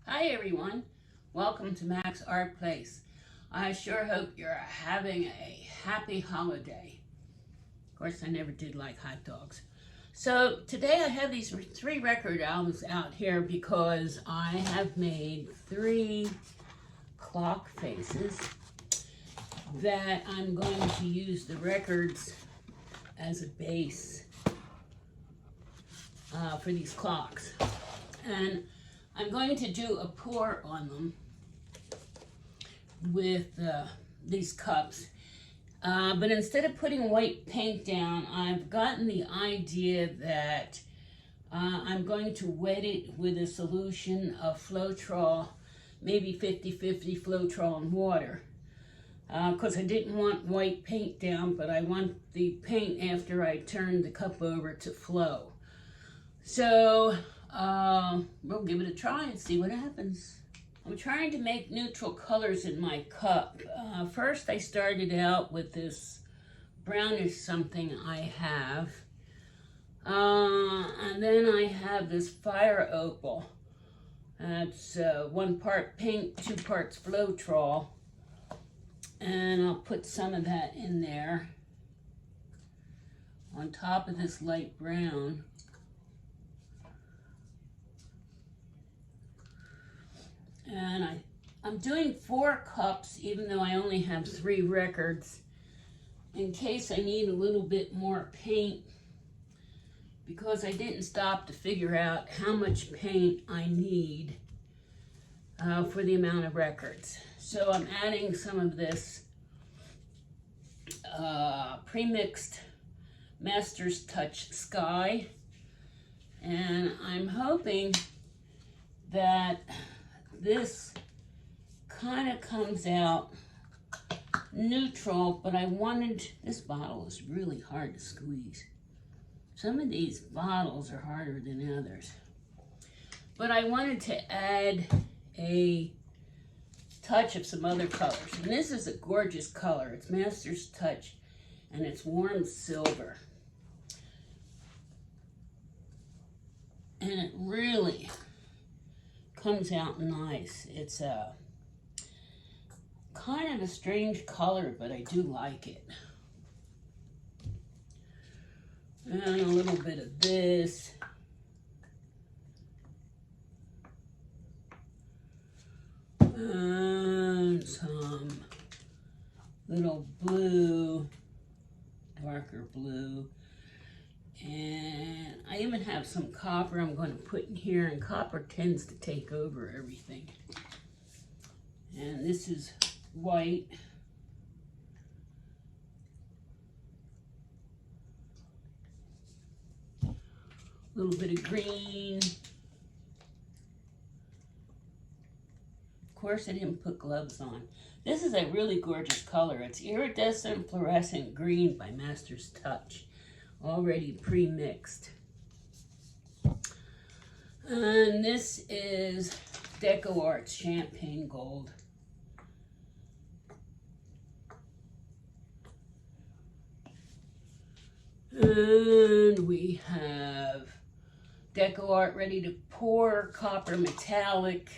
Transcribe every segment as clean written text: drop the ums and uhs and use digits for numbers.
Hi everyone, welcome to Macsartplace. I sure hope you're having a happy holiday. Of course, I never did like hot dogs. So today I have these three record albums out here because I have made three clock faces that I'm going to use the records as a base for these clocks. And I'm going to do a pour on them with these cups. But instead of putting white paint down, I've gotten the idea that I'm going to wet it with a solution of Floetrol, maybe 50-50 Floetrol and water. Because I didn't want white paint down, but I want the paint after I turn the cup over to flow. So we'll give it a try and see what happens. I'm trying to make neutral colors in my cup. First I started out with this brownish something I have. And then I have this fire opal. That's 1 part pink, 2 parts Floetrol. And I'll put some of that in there on top of this light brown. And I'm doing 4 cups, even though I only have 3 records, in case I need a little bit more paint, because I didn't stop to figure out how much paint I need for the amount of records. So I'm adding some of this pre-mixed Master's Touch Sky, and I'm hoping that this kind of comes out neutral, but I wanted, this bottle is really hard to squeeze. Some of these bottles are harder than others. But I wanted to add a touch of some other colors. And this is a gorgeous color. It's Master's Touch, and it's warm silver. And it really comes out nice. It's a kind of a strange color, but I do like it. And a little bit of this. And some little blue, darker blue. And I even have some copper I'm going to put in here, and copper tends to take over everything. And this is white. A little bit of green. Of course, I didn't put gloves on. This is a really gorgeous color. It's Iridescent Fluorescent Green by Master's Touch, already pre-mixed. And this is Deco Arts Champagne Gold. And we have Deco Art Ready to Pour Copper Metallic.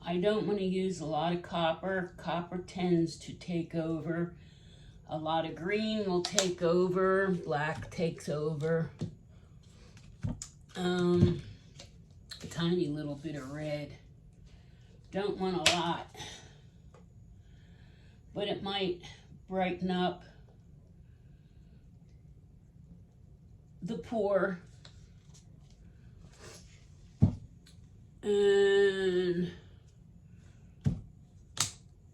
I don't want to use a lot of copper. Copper tends to take over. A lot of green will take over. Black takes over. A tiny little bit of red. Don't want a lot, but it might brighten up the pour. And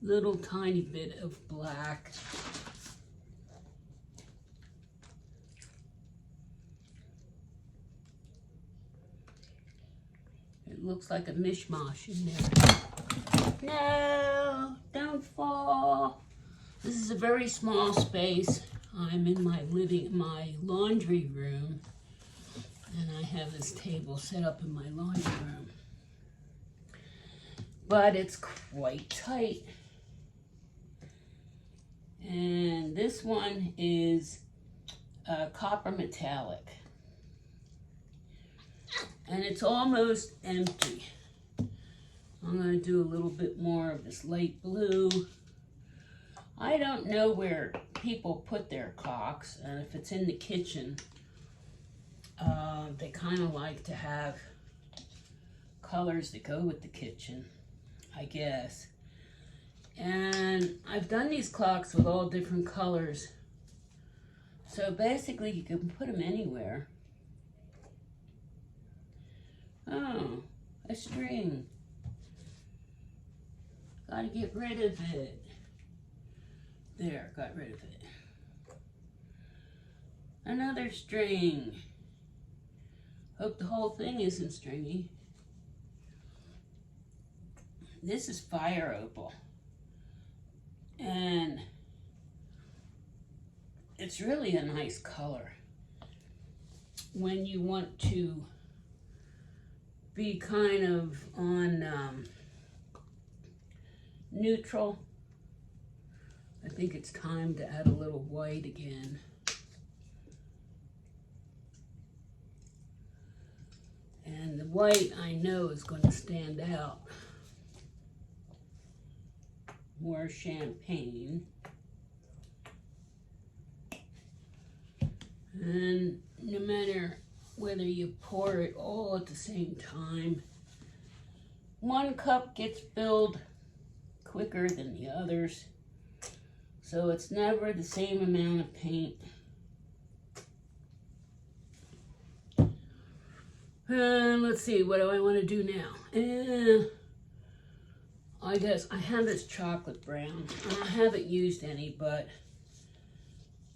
little tiny bit of black. It looks like a mishmash in there. No, don't fall. This is a very small space. I'm in my laundry room, and I have this table set up in my laundry room. But it's quite tight. And this one is copper metallic. And it's almost empty. I'm going to do a little bit more of this light blue. I don't know where people put their clocks, and if it's in the kitchen, they kind of like to have colors that go with the kitchen, I guess. And I've done these clocks with all different colors. So basically you can put them anywhere. Oh, a string. Gotta get rid of it. There, got rid of it. Another string. Hope the whole thing isn't stringy. This is fire opal. And it's really a nice color when you want to be kind of on neutral. I think it's time to add a little white again. And the white I know is going to stand out. More champagne. And no matter whether you pour it all at the same time, one cup gets filled quicker than the others. So it's never the same amount of paint. And let's see, what do I want to do now? I guess I have this chocolate brown. I haven't used any, but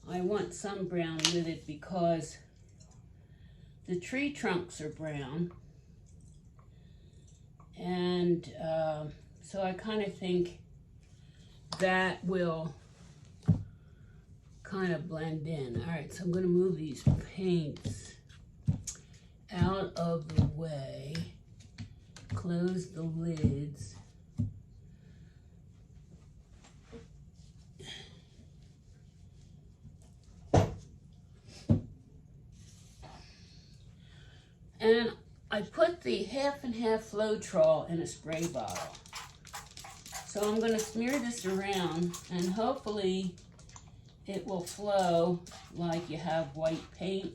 I want some brown with it because the tree trunks are brown. And so I kind of think that will kind of blend in. All right, so I'm going to move these paints out of the way, close the lids. And I put the half and half Floetrol in a spray bottle. So I'm going to smear this around and hopefully it will flow like you have white paint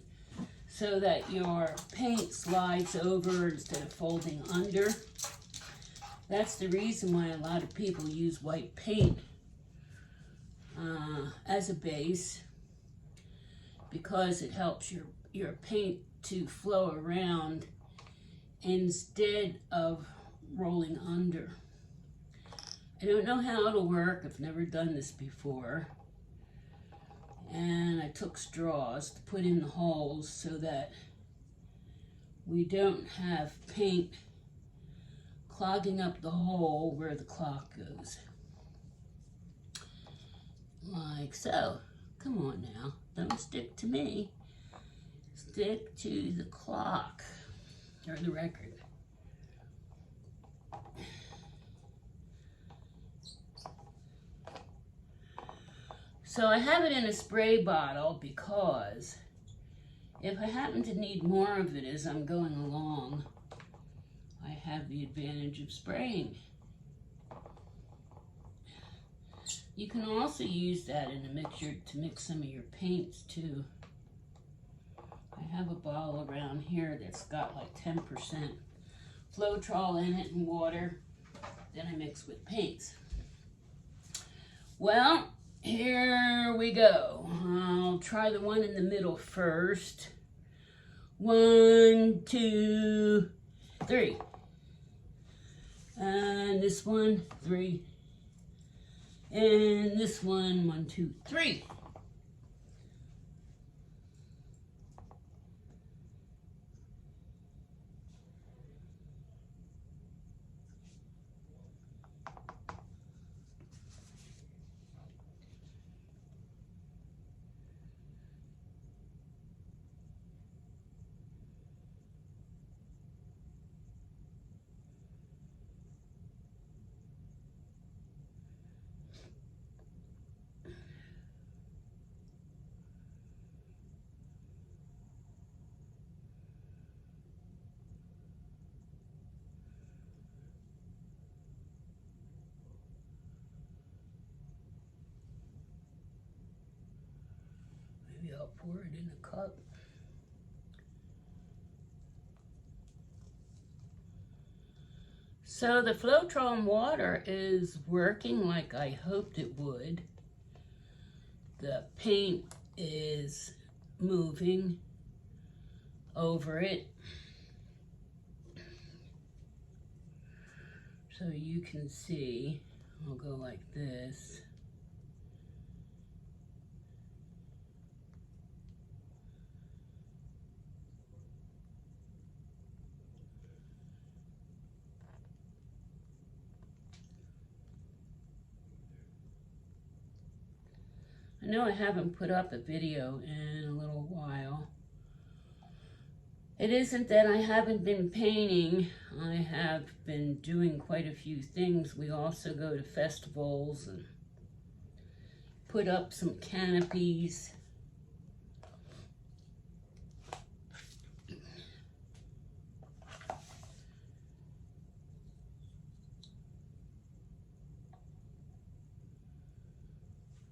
so that your paint slides over instead of folding under. That's the reason why a lot of people use white paint as a base, because it helps your paint to flow around instead of rolling under. I don't know how it'll work. I've never done this before. And I took straws to put in the holes so that we don't have paint clogging up the hole where the clock goes. Like so. Come on now, don't stick to me. Stick to the clock, or the record. So I have it in a spray bottle because if I happen to need more of it as I'm going along, I have the advantage of spraying. You can also use that in a mixture to mix some of your paints too. I have a bottle around here that's got like 10% Floetrol in it and water. Then I mix with paints. Well, here we go. I'll try the one in the middle first. 1, 2, 3. And this one, 3. And this one, 1, 2, 3. Maybe I'll pour it in a cup. So the Floetron water is working like I hoped it would. The paint is moving over it. So you can see, I'll go like this. I know I haven't put up a video in a little while. It isn't that I haven't been painting. I have been doing quite a few things. We also go to festivals and put up some canopies.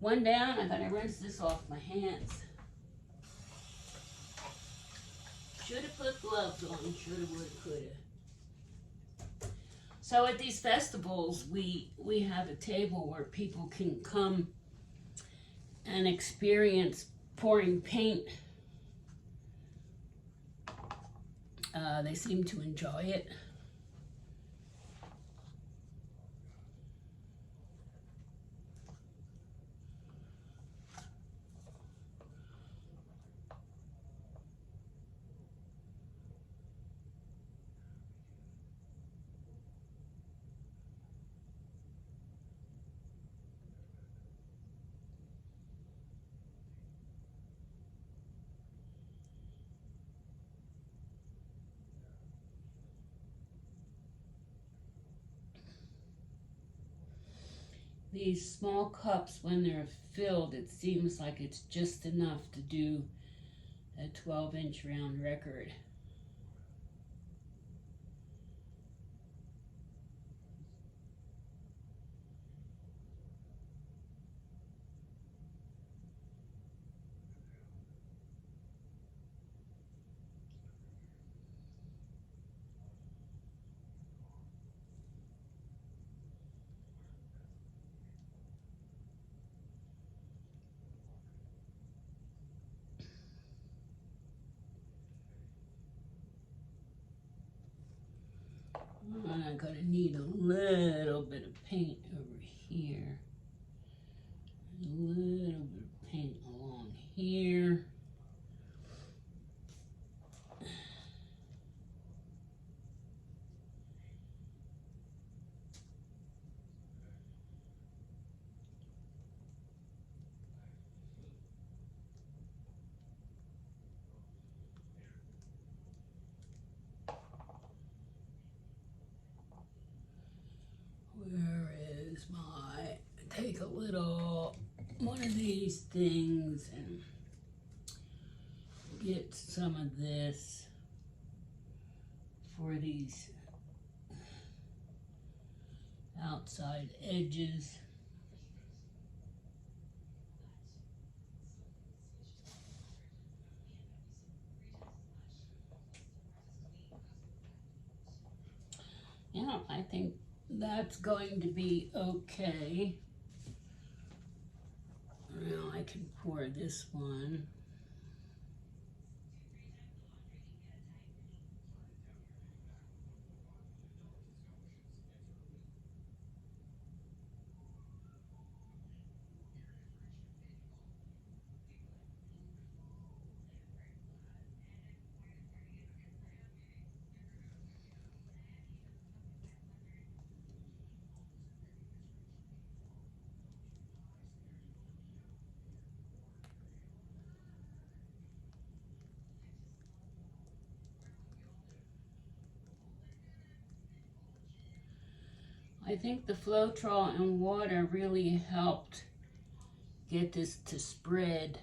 One down, I gotta rinse this off my hands. Should have put gloves on, should have, would have, could have. So at these festivals, we have a table where people can come and experience pouring paint. They seem to enjoy it. These small cups, when they're filled, it seems like it's just enough to do a 12-inch round record. I'm gonna need a little bit of paint over here. A little bit of paint along here. Where is my, take a little, one of these things and get some of this for these outside edges. Yeah, I think that's going to be okay. Now I can pour this one. I think the Floetron and water really helped get this to spread.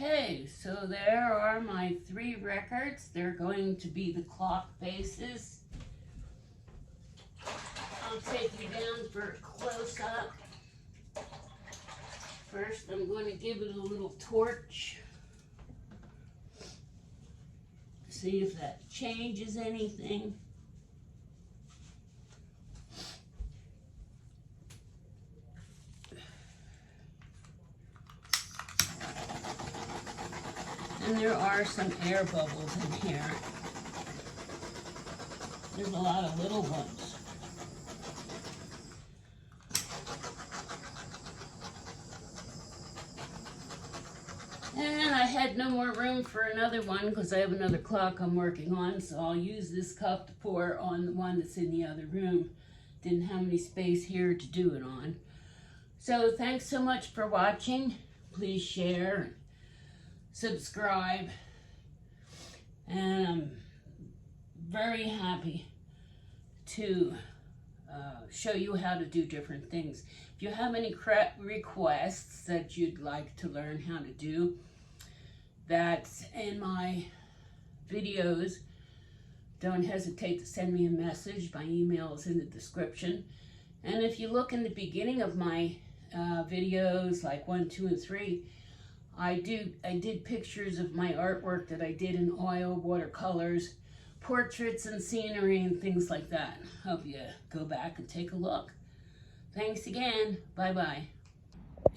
Okay, so there are my 3 records. They're going to be the clock bases. I'll take you down for a close-up. First, I'm going to give it a little torch. See if that changes anything. And there are some air bubbles in here. There's a lot of little ones. And I had no more room for another one because I have another clock I'm working on, so I'll use this cup to pour on the one that's in the other room. Didn't have any space here to do it on. So thanks so much for watching. Please share, subscribe, and I'm very happy to show you how to do different things. If you have any requests that you'd like to learn how to do, that's in my videos. Don't hesitate to send me a message. My email is in the description. And if you look in the beginning of my videos, like 1, 2, and 3, I did pictures of my artwork that I did in oil, watercolors, portraits and scenery and things like that. Hope you go back and take a look. Thanks again. Bye-bye.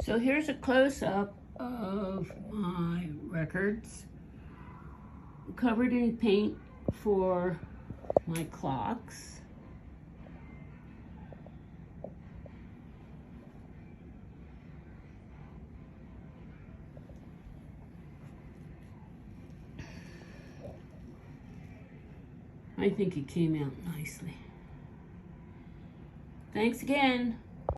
So here's a close-up of my records covered in paint for my clocks. I think it came out nicely. Thanks again.